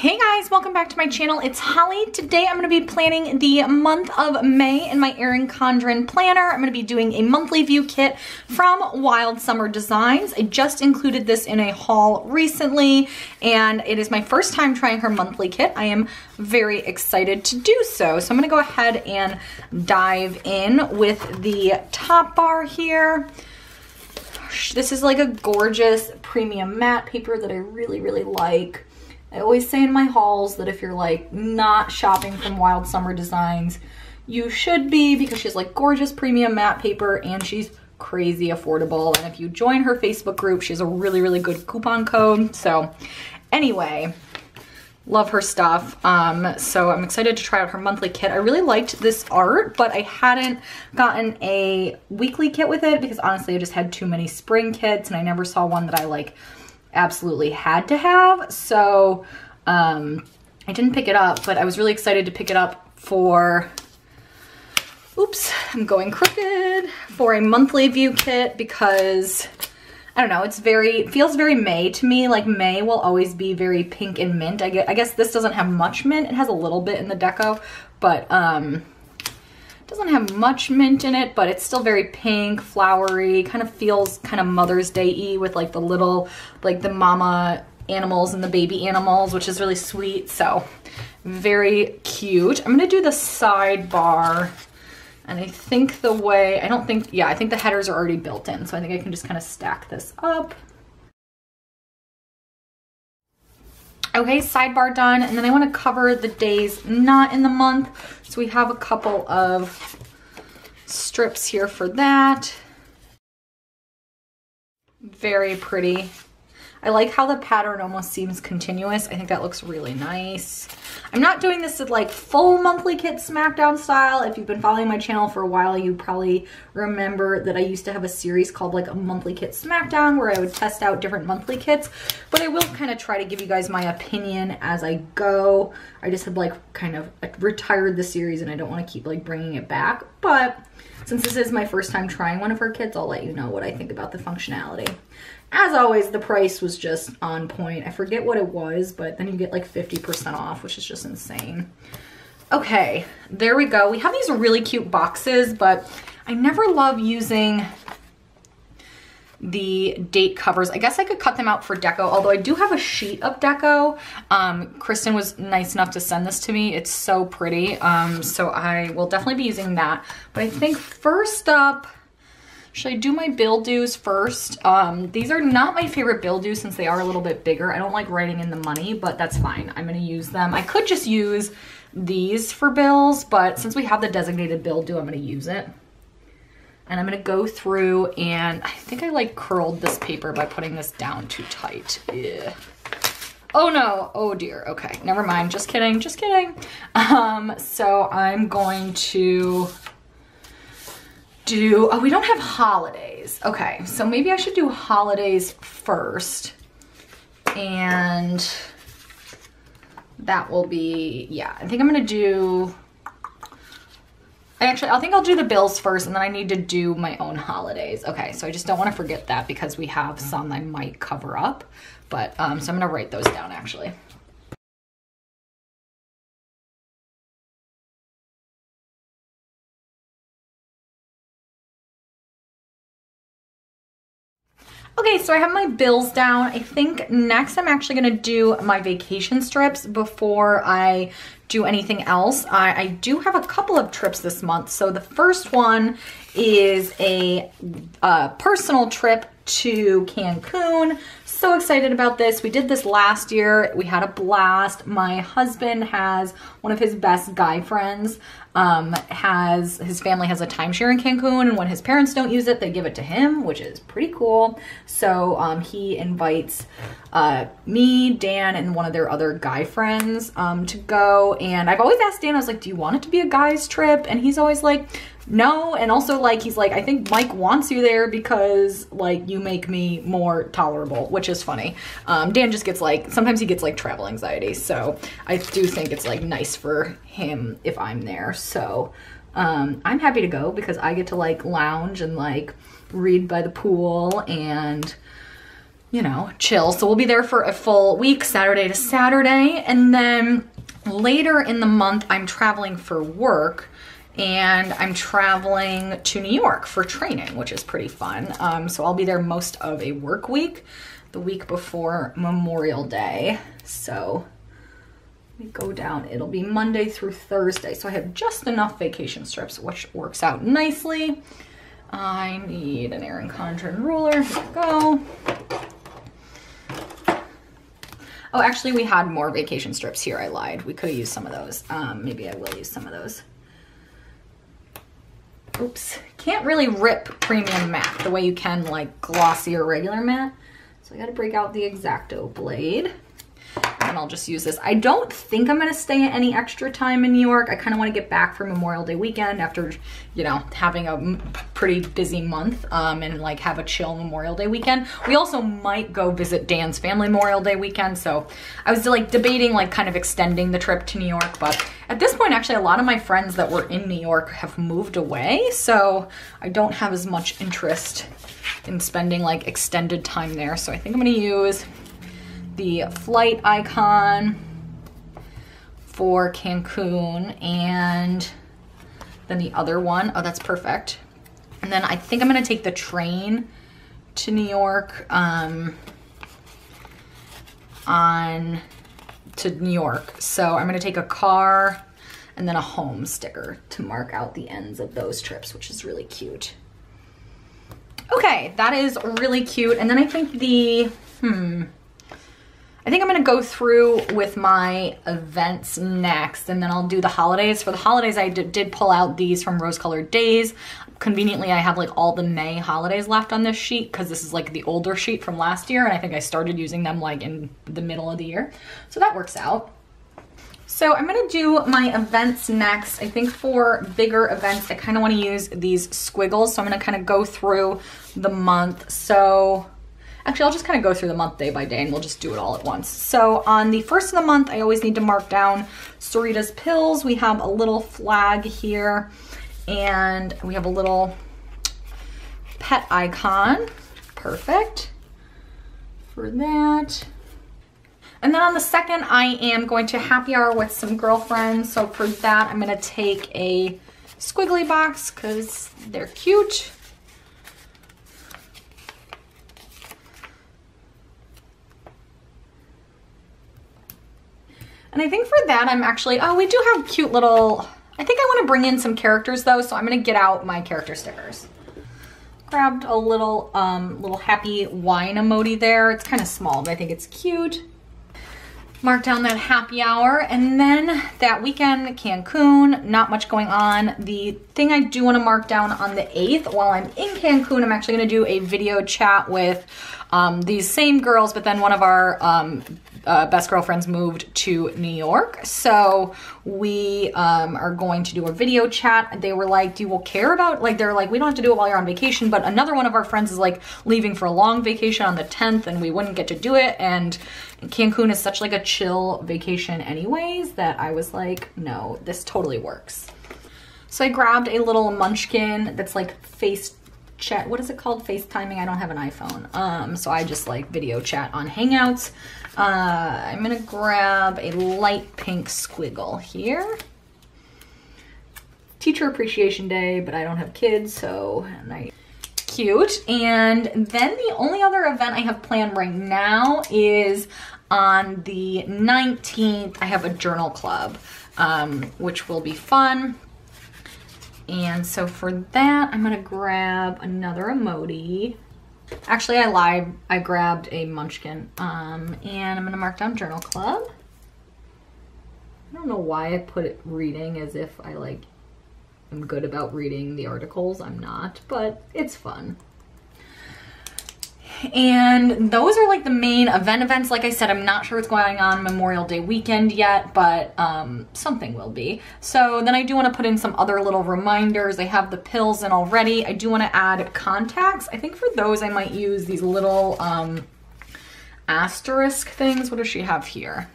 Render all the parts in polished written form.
Hey guys, welcome back to my channel. It's Holly. Today I'm going to be planning the month of May in my Erin Condren planner. I'm going to be doing a monthly view kit from Wild Summer Designs. I just included this in a haul recently and it is my first time trying her monthly kit. I am very excited to do so. So I'm going to go ahead and dive in with the top bar here. This is like a gorgeous premium matte paper that I really like. I always say in my hauls that if you're like not shopping from Wild Summer Designs, you should be, because she has like gorgeous premium matte paper and she's crazy affordable. And if you join her Facebook group, she has a really good coupon code. So anyway, love her stuff. So I'm excited to try out her monthly kit. I really liked this art, but I hadn't gotten a weekly kit with it because honestly I just had too many spring kits and I never saw one that I like absolutely had to have. So I didn't pick it up, but I was really excited to pick it up for, oops, I'm going crooked, for a monthly view kit because I don't know, it feels very May to me. Like May will always be very pink and mint. I guess this doesn't have much mint. It has a little bit in the deco, but doesn't have much mint in it, but it's still very pink, flowery, kind of feels kind of Mother's Day-y with like the little, like the mama animals and the baby animals, which is really sweet. So very cute. I'm gonna do the sidebar. And I think I think the headers are already built in. So I think I can just kind of stack this up. Okay, sidebar done. And then I want to cover the days not in the month. So we have a couple of strips here for that. Very pretty. I like how the pattern almost seems continuous. I think that looks really nice. I'm not doing this at like full monthly kit SmackDown style. If you've been following my channel for a while, you probably remember that I used to have a series called like a monthly kit SmackDown where I would test out different monthly kits, but I will kind of try to give you guys my opinion as I go. I just had like kind of retired the series and I don't want to keep like bringing it back, but since this is my first time trying one of her kits, I'll let you know what I think about the functionality. As always, the price was just on point. I forget what it was, but then you get like 50% off, which is just insane. Okay, there we go. We have these really cute boxes, but I never love using the date covers. I guess I could cut them out for deco, although I do have a sheet of deco. Kristen was nice enough to send this to me. It's so pretty. So I will definitely be using that. But I think first up, should I do my bill dues first? These are not my favorite bill dues since they are a little bit bigger. I don't like writing in the money, but that's fine. I'm gonna use them. I could just use these for bills, but since we have the designated bill due, I'm gonna use it. And I'm gonna go through and I think I like curled this paper by putting this down too tight. Ugh. Oh no, oh dear, okay, never mind, just kidding, just kidding. So I'm going to oh, we don't have holidays. Okay, so maybe I should do holidays first. And that will be, yeah, I think I'm gonna do, actually, I think I'll do the bills first and then I need to do my own holidays. Okay, so I just don't wanna forget that because we have some I might cover up. But, so I'm gonna write those down actually. Okay, so I have my bills down. I think next I'm actually gonna do my vacation strips before I do anything else. I do have a couple of trips this month. So the first one is a personal trip to Cancun. So excited about this. We did this last year. We had a blast. My husband has one of his best guy friends, his family has a timeshare in Cancun, and when his parents don't use it, they give it to him, which is pretty cool. So he invites me, Dan, and one of their other guy friends to go. And I've always asked Dan, I was like, do you want it to be a guy's trip? And he's always like, no. And also like, he's like, I think Mike wants you there because like you make me more tolerable, which is funny. Dan just gets like, sometimes he gets like travel anxiety. So I do think it's like nice for him if I'm there. So I'm happy to go because I get to like lounge and like read by the pool and you know, chill. So we'll be there for a full week, Saturday to Saturday. And then later in the month, I'm traveling for work, and I'm traveling to New York for training, which is pretty fun. So I'll be there most of a work week, the week before Memorial Day. So let me go down. It'll be Monday through Thursday. So I have just enough vacation strips, which works out nicely. I need an Erin Condren ruler. Here we go. Oh, actually, we had more vacation strips here. I lied. We could have used some of those. Maybe I will use some of those. Oops. Can't really rip premium matte the way you can like glossy or regular matte. So I got to break out the X-Acto blade. And I'll just use this. I don't think I'm going to stay any extra time in New York. I kind of want to get back for Memorial Day weekend after, you know, having a pretty busy month and like have a chill Memorial Day weekend. We also might go visit Dan's family Memorial Day weekend. So I was like debating like kind of extending the trip to New York. But at this point, actually, a lot of my friends that were in New York have moved away. So I don't have as much interest in spending like extended time there. So I think I'm going to use the flight icon for Cancun, and then the other one. Oh, that's perfect. And then I think I'm gonna take the train to New York, to New York. So I'm gonna take a car and then a home sticker to mark out the ends of those trips, which is really cute. Okay, that is really cute. And then I think I think I'm gonna go through with my events next, and then I'll do the holidays. For the holidays, I did pull out these from Rose Colored Days. Conveniently, I have like all the May holidays left on this sheet because this is like the older sheet from last year, and I think I started using them like in the middle of the year. So that works out. So I'm gonna do my events next. I think for bigger events, I kind of want to use these squiggles. So I'm gonna kind of go through the month. So actually, I'll just kind of go through the month day by day, and we'll just do it all at once. So on the first of the month, I always need to mark down Sarita's Pills. We have a little flag here, and we have a little pet icon. Perfect for that. And then on the second, I am going to happy hour with some girlfriends. So for that, I'm going to take a squiggly box because they're cute. And I think for that, I'm actually, oh, we do have cute little, I think I want to bring in some characters though, so I'm going to get out my character stickers. Grabbed a little, little happy wine emoji there. It's kind of small, but I think it's cute. Mark down that happy hour, and then that weekend, Cancun, not much going on. The thing I do want to mark down on the 8th, while I'm in Cancun, I'm actually going to do a video chat with these same girls, but then one of our best girlfriends moved to New York. So we are going to do a video chat. They were like, do you care about, like, they're like, we don't have to do it while you're on vacation, but another one of our friends is like leaving for a long vacation on the 10th and we wouldn't get to do it. And Cancun is such like a chill vacation anyways that I was like, no, this totally works. So I grabbed a little munchkin that's like face chat. What is it called? FaceTiming. I don't have an iPhone. So I just like video chat on Hangouts. I'm gonna grab a light pink squiggle here. Teacher Appreciation Day, but I don't have kids, so cute. And then the only other event I have planned right now is on the 19th. I have a journal club, which will be fun. And so for that, I'm gonna grab another emoji. Actually, I lied. I grabbed a munchkin. And I'm gonna mark down journal club. I don't know why I put it reading as if I like am good about reading the articles. I'm not, but it's fun. And those are like the main events. Like I said, I'm not sure what's going on Memorial Day weekend yet, but something will be. So then I do want to put in some other little reminders. I have the pills in already. I do want to add contacts. I think for those I might use these little asterisk things. What does she have here?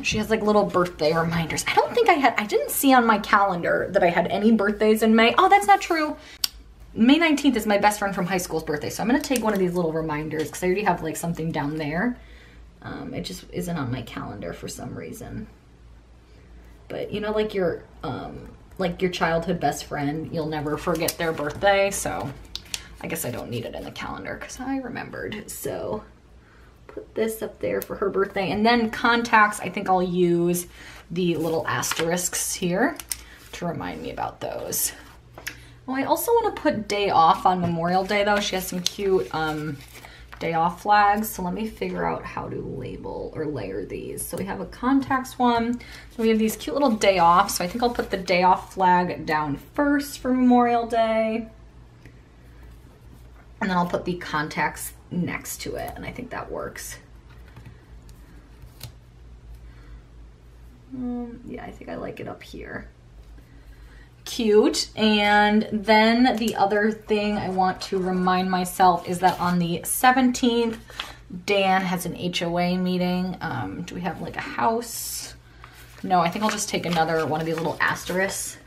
She has like little birthday reminders. I didn't see on my calendar that I had any birthdays in May. Oh, that's not true. May 19th is my best friend from high school's birthday, so I'm gonna take one of these little reminders because I already have like something down there. It just isn't on my calendar for some reason. But you know, like your childhood best friend, you'll never forget their birthday, so I guess I don't need it in the calendar because I remembered. So put this up there for her birthday. And then contacts, I think I'll use the little asterisks here to remind me about those. Oh, I also want to put day off on Memorial Day though. She has some cute day off flags. So let me figure out how to label or layer these. So we have a contacts one. We have these cute little day off. So I think I'll put the day off flag down first for Memorial Day. And then I'll put the contacts next to it. And I think that works. Yeah, I think I like it up here. Cute. And then the other thing I want to remind myself is that on the 17th, Dan has an HOA meeting. Do we have like a house? No, I think I'll just take another one of these little asterisks.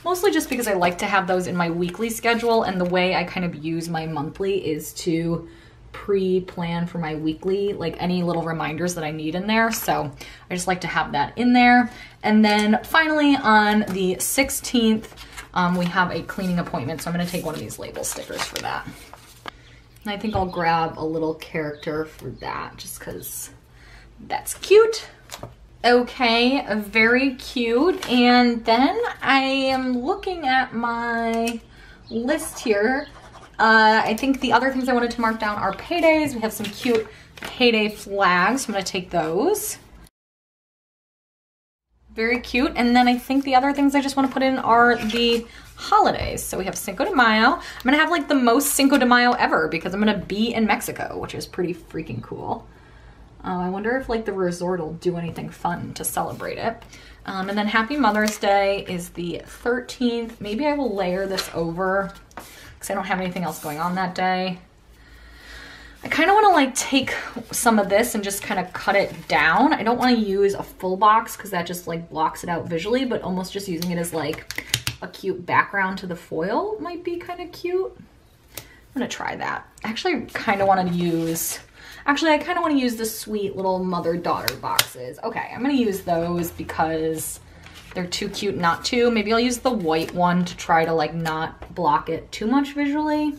Mostly just because I like to have those in my weekly schedule, and the way I kind of use my monthly is to pre-plan for my weekly, like any little reminders that I need in there. So I just like to have that in there. And then finally on the 16th, we have a cleaning appointment. So I'm gonna take one of these label stickers for that. And I think I'll grab a little character for that just because that's cute. Okay, very cute. And then I am looking at my list here. I think the other things I wanted to mark down are paydays. We have some cute payday flags. I'm gonna take those. Very cute. And then I think the other things I just wanna put in are the holidays. So we have Cinco de Mayo. I'm gonna have like the most Cinco de Mayo ever because I'm gonna be in Mexico, which is pretty freaking cool. I wonder if like the resort will do anything fun to celebrate it. And then Happy Mother's Day is the 13th. Maybe I will layer this over because I don't have anything else going on that day. I kind of want to like take some of this and just kind of cut it down. I don't want to use a full box because that just like blocks it out visually, but almost just using it as like a cute background to the foil might be kind of cute. I'm gonna try that. Actually, I kind of want to use the sweet little mother-daughter boxes. Okay, I'm gonna use those because they're too cute not to. Maybe I'll use the white one to try to like not block it too much visually.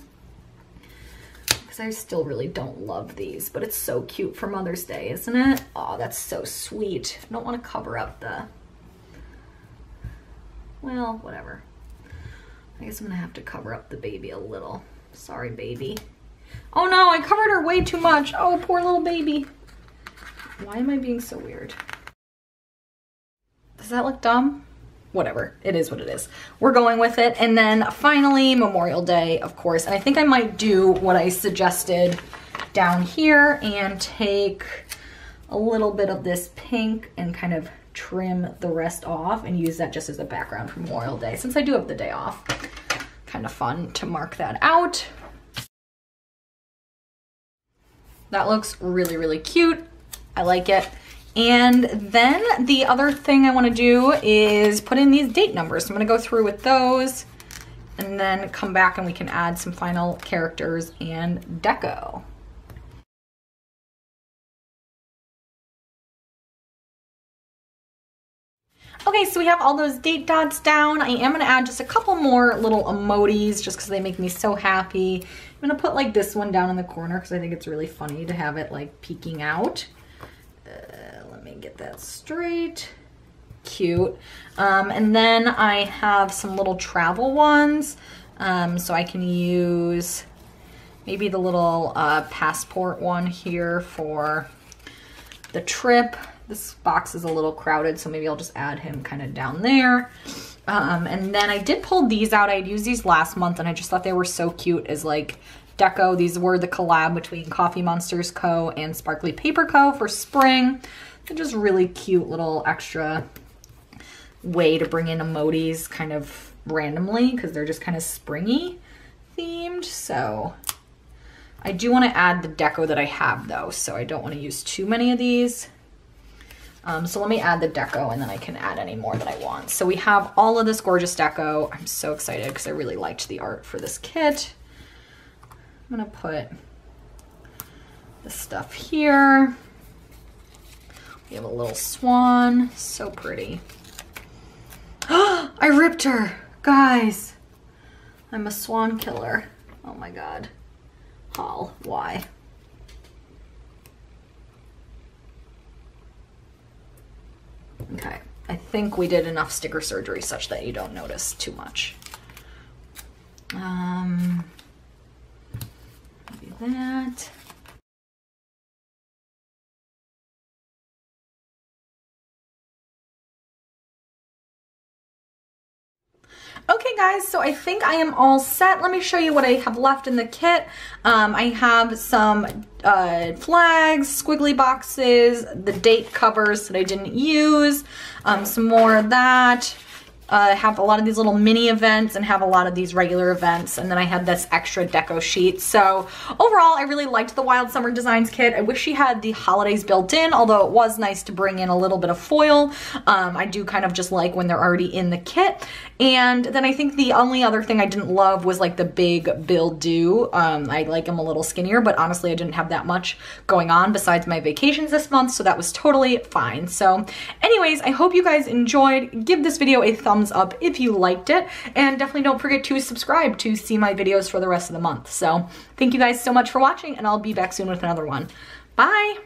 Because I still really don't love these, but it's so cute for Mother's Day, isn't it? Oh, that's so sweet. I don't want to cover up the, well, whatever. I guess I'm gonna have to cover up the baby a little. Sorry, baby. Oh no, I covered her way too much. Oh, poor little baby. Why am I being so weird? Does that look dumb? Whatever, it is what it is. We're going with it. And then finally, Memorial Day, of course. And I think I might do what I suggested down here and take a little bit of this pink and kind of trim the rest off and use that just as a background for Memorial Day. Since I do have the day off, kind of fun to mark that out. That looks really, really cute. I like it. And then the other thing I want to do is put in these date numbers. So I'm going to go through with those and then come back and we can add some final characters and deco. Okay, so we have all those date dots down. I am gonna add just a couple more little emojis just because they make me so happy. I'm gonna put like this one down in the corner because I think it's really funny to have it like peeking out. Let me get that straight. Cute. And then I have some little travel ones. So I can use maybe the little passport one here for the trip. This box is a little crowded, so maybe I'll just add him kind of down there. And then I did pull these out. I had used these last month and I just thought they were so cute as like deco. These were the collab between Coffee Monsters Co. and Sparkly Paper Co. for spring. They're just really cute little extra way to bring in emojis kind of randomly because they're just kind of springy themed. So I do want to add the deco that I have though, so I don't want to use too many of these. So let me add the deco and then I can add any more that I want. So we have all of this gorgeous deco. I'm so excited because I really liked the art for this kit. I'm gonna put this stuff here. We have a little swan, so pretty. I ripped her, guys. I'm a swan killer. Oh my God. Hall, why? Okay, I think we did enough sticker surgery such that you don't notice too much. Maybe that. Okay guys, so I think I am all set. Let me show you what I have left in the kit. I have some flags, squiggly boxes, the date covers that I didn't use, some more of that. Have a lot of these little mini events and have a lot of these regular events, and then I had this extra deco sheet. So overall, I really liked the Wild Summer Designs kit. I wish she had the holidays built in, although it was nice to bring in a little bit of foil. I do kind of just like when they're already in the kit. And then I think the only other thing I didn't love was like the big bill do. I like them a little skinnier, but honestly I didn't have that much going on besides my vacations this month, so that was totally fine. So anyways, I hope you guys enjoyed. Give this video a thumbs up if you liked it, and definitely don't forget to subscribe to see my videos for the rest of the month. So thank you guys so much for watching, and I'll be back soon with another one. Bye!